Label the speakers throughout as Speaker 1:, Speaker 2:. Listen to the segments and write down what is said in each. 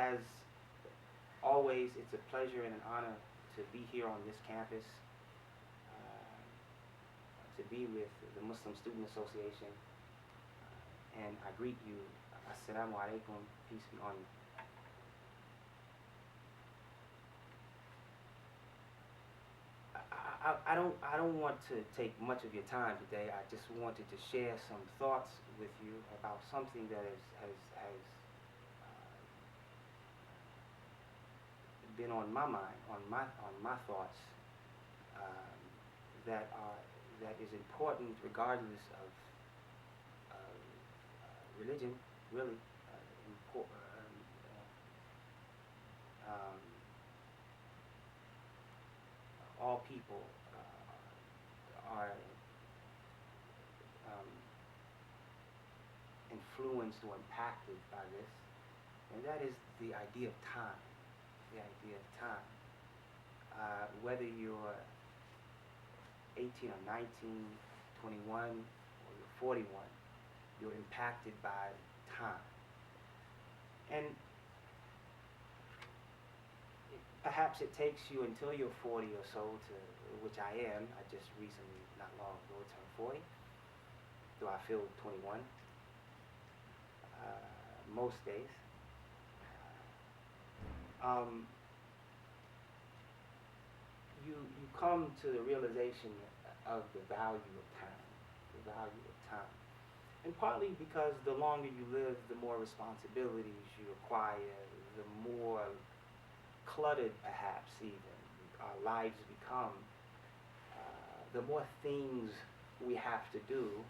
Speaker 1: As always, it's a pleasure and an honor to be here on this campus, to be with the Muslim Student Association, and I greet you. Assalamu alaikum, peace be on you. I don't want to take much of your time today. I just wanted to share some thoughts with you about something that has been on my mind, on my thoughts, that is important regardless of religion, really. All people are influenced or impacted by this, and that is the idea of time. The idea of time. Whether you're 18 or 19, 21, or you're 41, you're impacted by time. And perhaps it takes you until you're 40 or so, to which I am. I just recently, not long ago, turned 40, though I feel 21 most days. You come to the realization of the value of time, the value of time. And partly because the longer you live, the more responsibilities you acquire, the more cluttered perhaps even our lives become, the more things we have to do.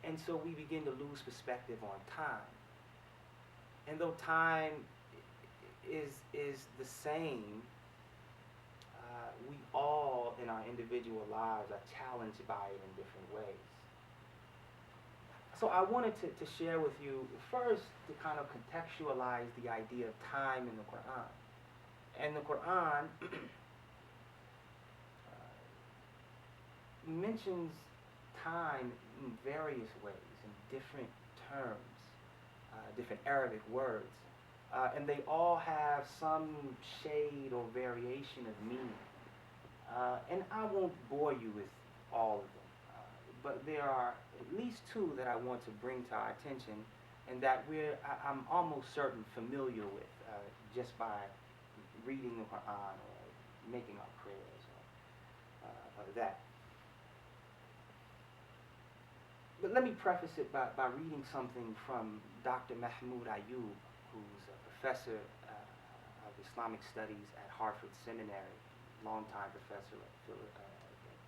Speaker 1: And so we begin to lose perspective on time. And though time is the same, we all in our individual lives are challenged by it in different ways. So I wanted to share with you first to kind of contextualize the idea of time in the Quran. And the Quran mentions time in various ways, in different terms, different Arabic words. And they all have some shade or variation of meaning. And I won't bore you with all of them, but there are at least two that I want to bring to our attention, and that I'm almost certain familiar with just by reading the Quran or making our prayers or that. But let me preface it by reading something from Dr. Mahmoud Ayub, who's a professor of Islamic Studies at Harvard Seminary, longtime professor at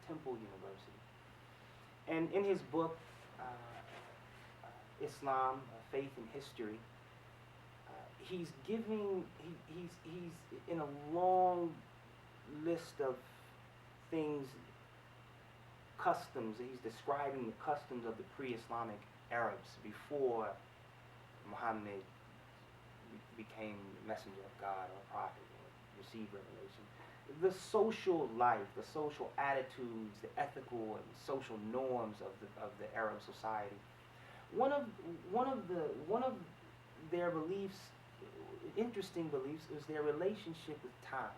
Speaker 1: Temple University. And in his book, Islam, Faith and History, he's in a long list of things, customs. He's describing the customs of the pre-Islamic Arabs before Muhammad became messenger of God or prophet or received revelation. The social life, the social attitudes, the ethical and social norms of the Arab society. One of their beliefs, interesting beliefs, is their relationship with time.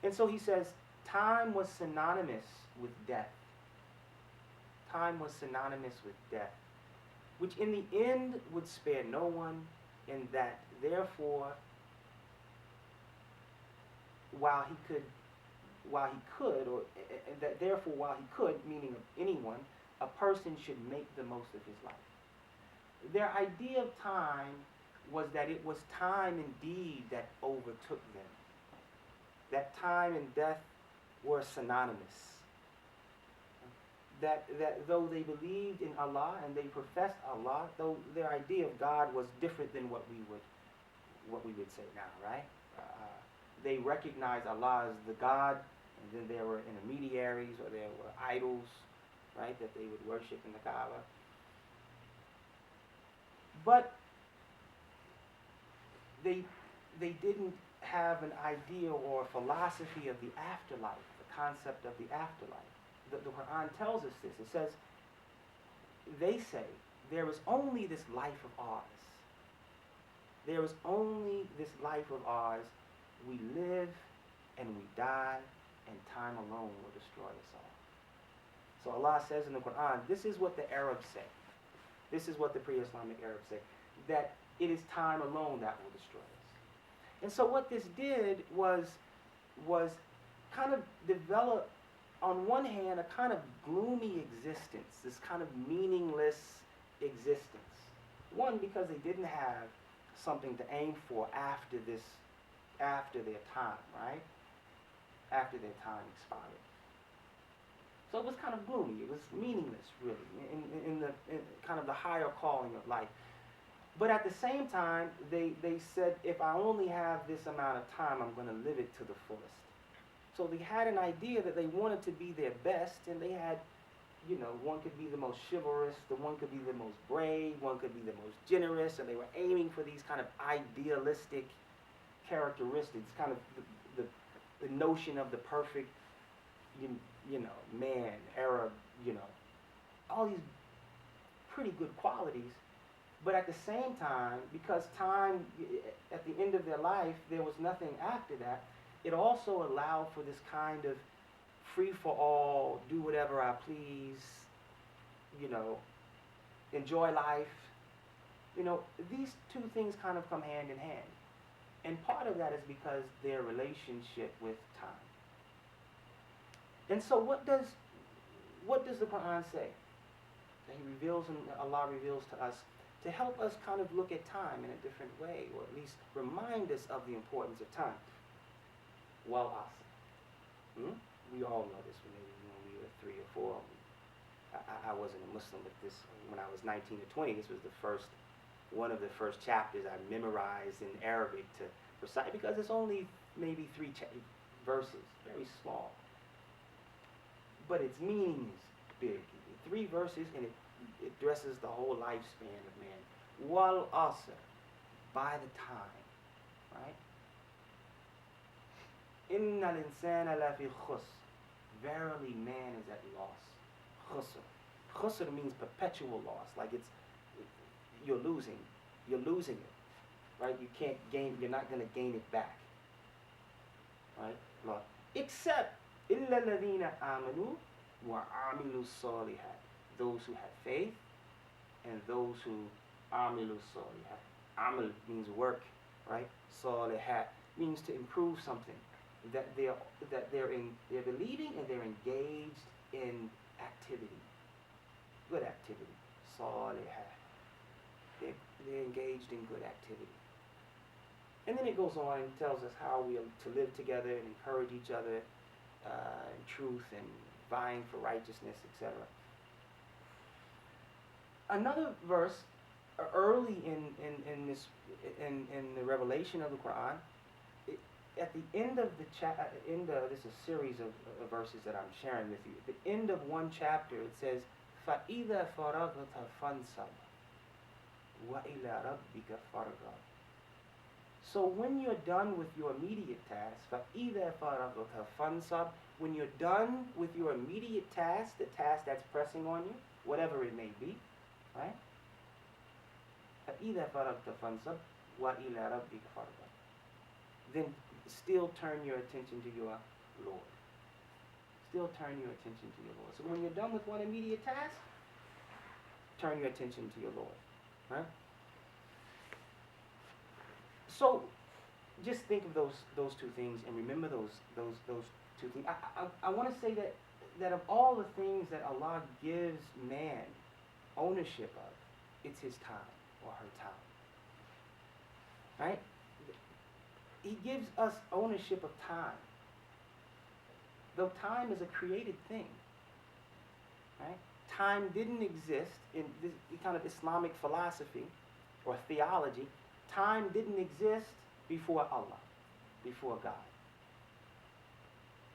Speaker 1: And so he says, time was synonymous with death. Time was synonymous with death, which in the end would spare no one, and that therefore, while he could, meaning anyone, a person should make the most of his life. Their idea of time was that it was time indeed that overtook them. That time and death were synonymous. That though they believed in Allah and they professed Allah, though their idea of God was different than what we would say now, right? They recognized Allah as the God, and then there were intermediaries or there were idols, right, that they would worship in the Kaaba. But they didn't have an idea or a philosophy of the afterlife, the concept of the afterlife. The Quran tells us this. It says, they say, there is only this life of ours. There is only this life of ours. We live and we die, and time alone will destroy us all. So Allah says in the Quran, this is what the Arabs say. This is what the pre-Islamic Arabs say, that it is time alone that will destroy us. And so what this did was kind of develop, on one hand, a kind of gloomy existence, this kind of meaningless existence. One, because they didn't have something to aim for after their time, right? After their time expired. So it was kind of gloomy. It was meaningless, really, in kind of the higher calling of life. But at the same time, they said, if I only have this amount of time, I'm going to live it to the fullest. So they had an idea that they wanted to be their best, and they had, one could be the most chivalrous, the one could be the most brave, one could be the most generous, and they were aiming for these kind of idealistic characteristics, kind of the notion of the perfect, man, Arab, all these pretty good qualities. But at the same time, because time, at the end of their life, there was nothing after that, it also allowed for this kind of free-for-all, do whatever I please, enjoy life. These two things kind of come hand in hand. And part of that is because their relationship with time. And so what does the Quran say? That Allah reveals to us to help us kind of look at time in a different way, or at least remind us of the importance of time. Wal asr. We all know this when we were 3 or 4. I wasn't a Muslim, but when I was 19 or 20, this was one of the first chapters I memorized in Arabic to recite, because it's only maybe 3 verses, very small. But its meaning is big. 3 verses, and it addresses the whole lifespan of man. Wal asr, by the time, right? Inna al-insana lafi khusr. Verily, man is at loss. Khusr. Khusr means perpetual loss. Like you're losing it, right? You can't gain. You're not going to gain it back, right? Loss. Except illa alladhina amanu wa amilu salihat. Those who have faith and those who amilu salihat. Amal means work, right? Salihat means to improve something. That they're believing and they're engaged in activity, good activity. Salihat. They're engaged in good activity. And then it goes on and tells us how we are to live together and encourage each other in truth and vying for righteousness, etc. Another verse early in the revelation of the Quran, at the end of this is a series of verses that I'm sharing with you. At the end of one chapter, it says, فَإِذَا فَرَغْتَ فَانْصَبْ وَإِلَىٰ رَبِّكَ فَارْغَب. So when you're done with your immediate task, فَإِذَا فَرَغْتَ فَانْصَبْ, when you're done with your immediate task, the task that's pressing on you, whatever it may be, right? فَإِذَا فَرَغْتَ فَانْصَبْ وَإِلَىٰ رَبِّكَ فَارْغَب. Then still turn your attention to your Lord. Still turn your attention to your Lord. So when you're done with one immediate task, turn your attention to your Lord. Right? So just think of those two things and remember those two things. I want to say that of all the things that Allah gives man ownership of, it's his time or her time. Right? He gives us ownership of time. Though time is a created thing. Right? Time didn't exist in this kind of Islamic philosophy or theology. Time didn't exist before Allah, before God.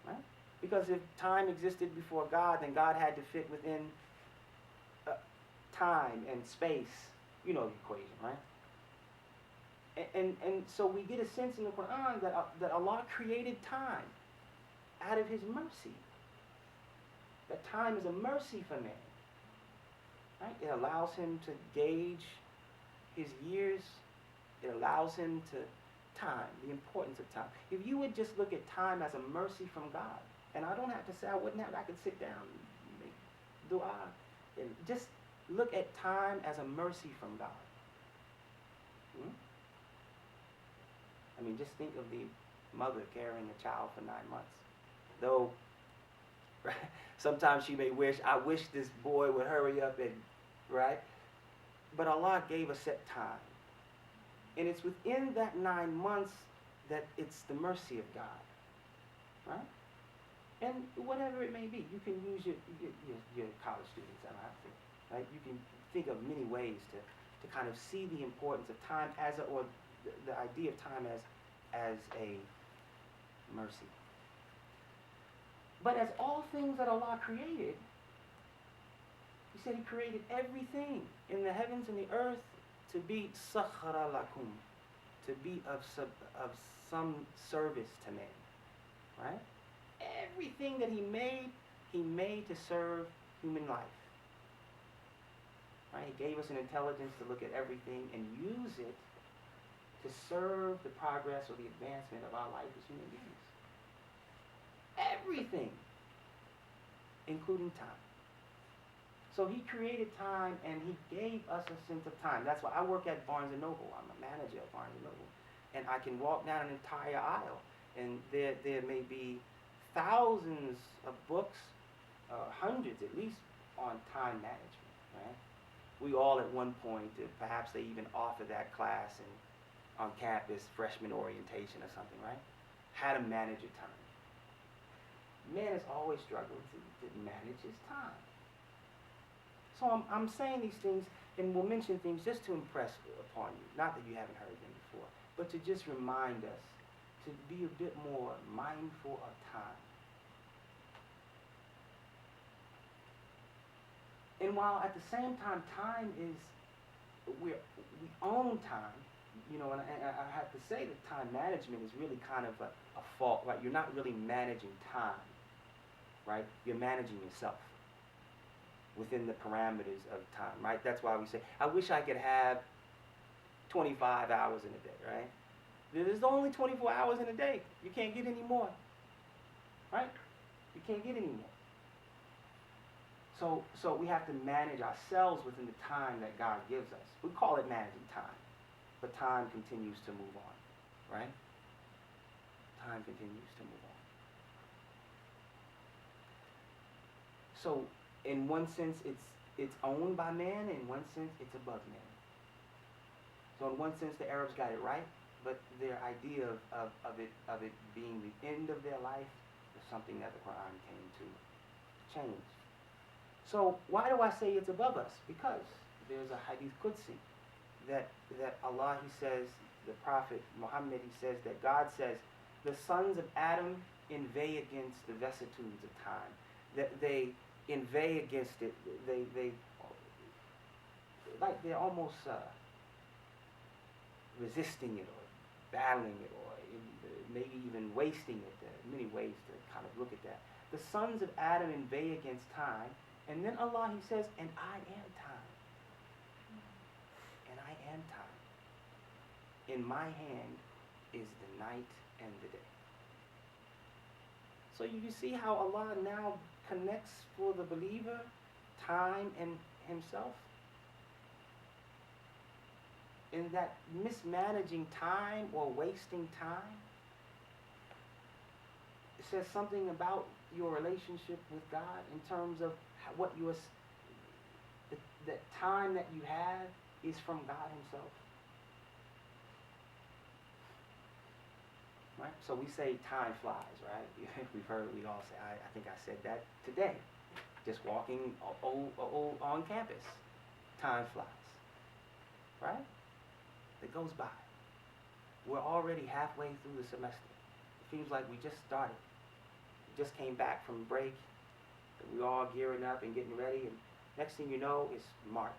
Speaker 1: Right? Because if time existed before God, then God had to fit within time and space. You know the equation, right? And so we get a sense in the Quran that Allah created time out of his mercy. That time is a mercy for man. Right? It allows him to gauge his years It allows him to time, the importance of time. If you would just look at time as a mercy from God, and I don't have to say I could sit down and make dua, and just look at time as a mercy from God. I mean, just think of the mother carrying a child for 9 months. Though, sometimes she may I wish this boy would hurry up and, right? But Allah gave a set time. And it's within that 9 months that it's the mercy of God, right? And whatever it may be, you can use your college students, right? You can think of many ways to kind of see the importance of time or the idea of time as a mercy. But as all things that Allah created, He said He created everything in the heavens and the earth to be sakhara lakum, to be of some service to man, right? Everything that He made to serve human life. Right? He gave us an intelligence to look at everything and use it to serve the progress or the advancement of our life as human beings. Everything, including time. So He created time and He gave us a sense of time. That's why I work at Barnes & Noble. I'm a manager at Barnes & Noble. And I can walk down an entire aisle and there may be thousands of books, hundreds at least, on time management, right? We all at one point, perhaps they even offer that class on campus, freshman orientation or something, right? How to manage your time. Man has always struggled to manage his time. So I'm saying these things, and we'll mention things just to impress upon you. Not that you haven't heard them before, but to just remind us to be a bit more mindful of time. And while at the same time, time is, we own time, and I have to say that time management is really kind of a fault, right? You're not really managing time, right? You're managing yourself within the parameters of time, right? That's why we say, I wish I could have 25 hours in a day, right? There's only 24 hours in a day. You can't get any more, right? You can't get any more. So we have to manage ourselves within the time that God gives us. We call it managing time, but time continues to move on, right? Time continues to move on. So in one sense, it's owned by man. In one sense, it's above man. So in one sense, the Arabs got it right, but their idea of it being the end of their life is something that the Quran came to change. So why do I say it's above us? Because there's a hadith Qudsi that Allah, He says, the Prophet Muhammad, he says that God says, the sons of Adam inveigh against the vicissitudes of time. That they inveigh against it. They like they're almost resisting it or battling it or maybe even wasting it. There are many ways to kind of look at that. The sons of Adam inveigh against time. And then Allah, He says, and I am time. And I am time. In my hand is the night and the day. So you see how Allah now connects for the believer time and Himself? In that mismanaging time or wasting time, it says something about your relationship with God in terms of what the time that you have is from God Himself. Right? So we say time flies, right? We've heard, we all say, I think I said that today, just walking on campus. Time flies, right? It goes by. We're already halfway through the semester. It seems like we just started. We just came back from break. We're all gearing up and getting ready, and next thing you know, it's March.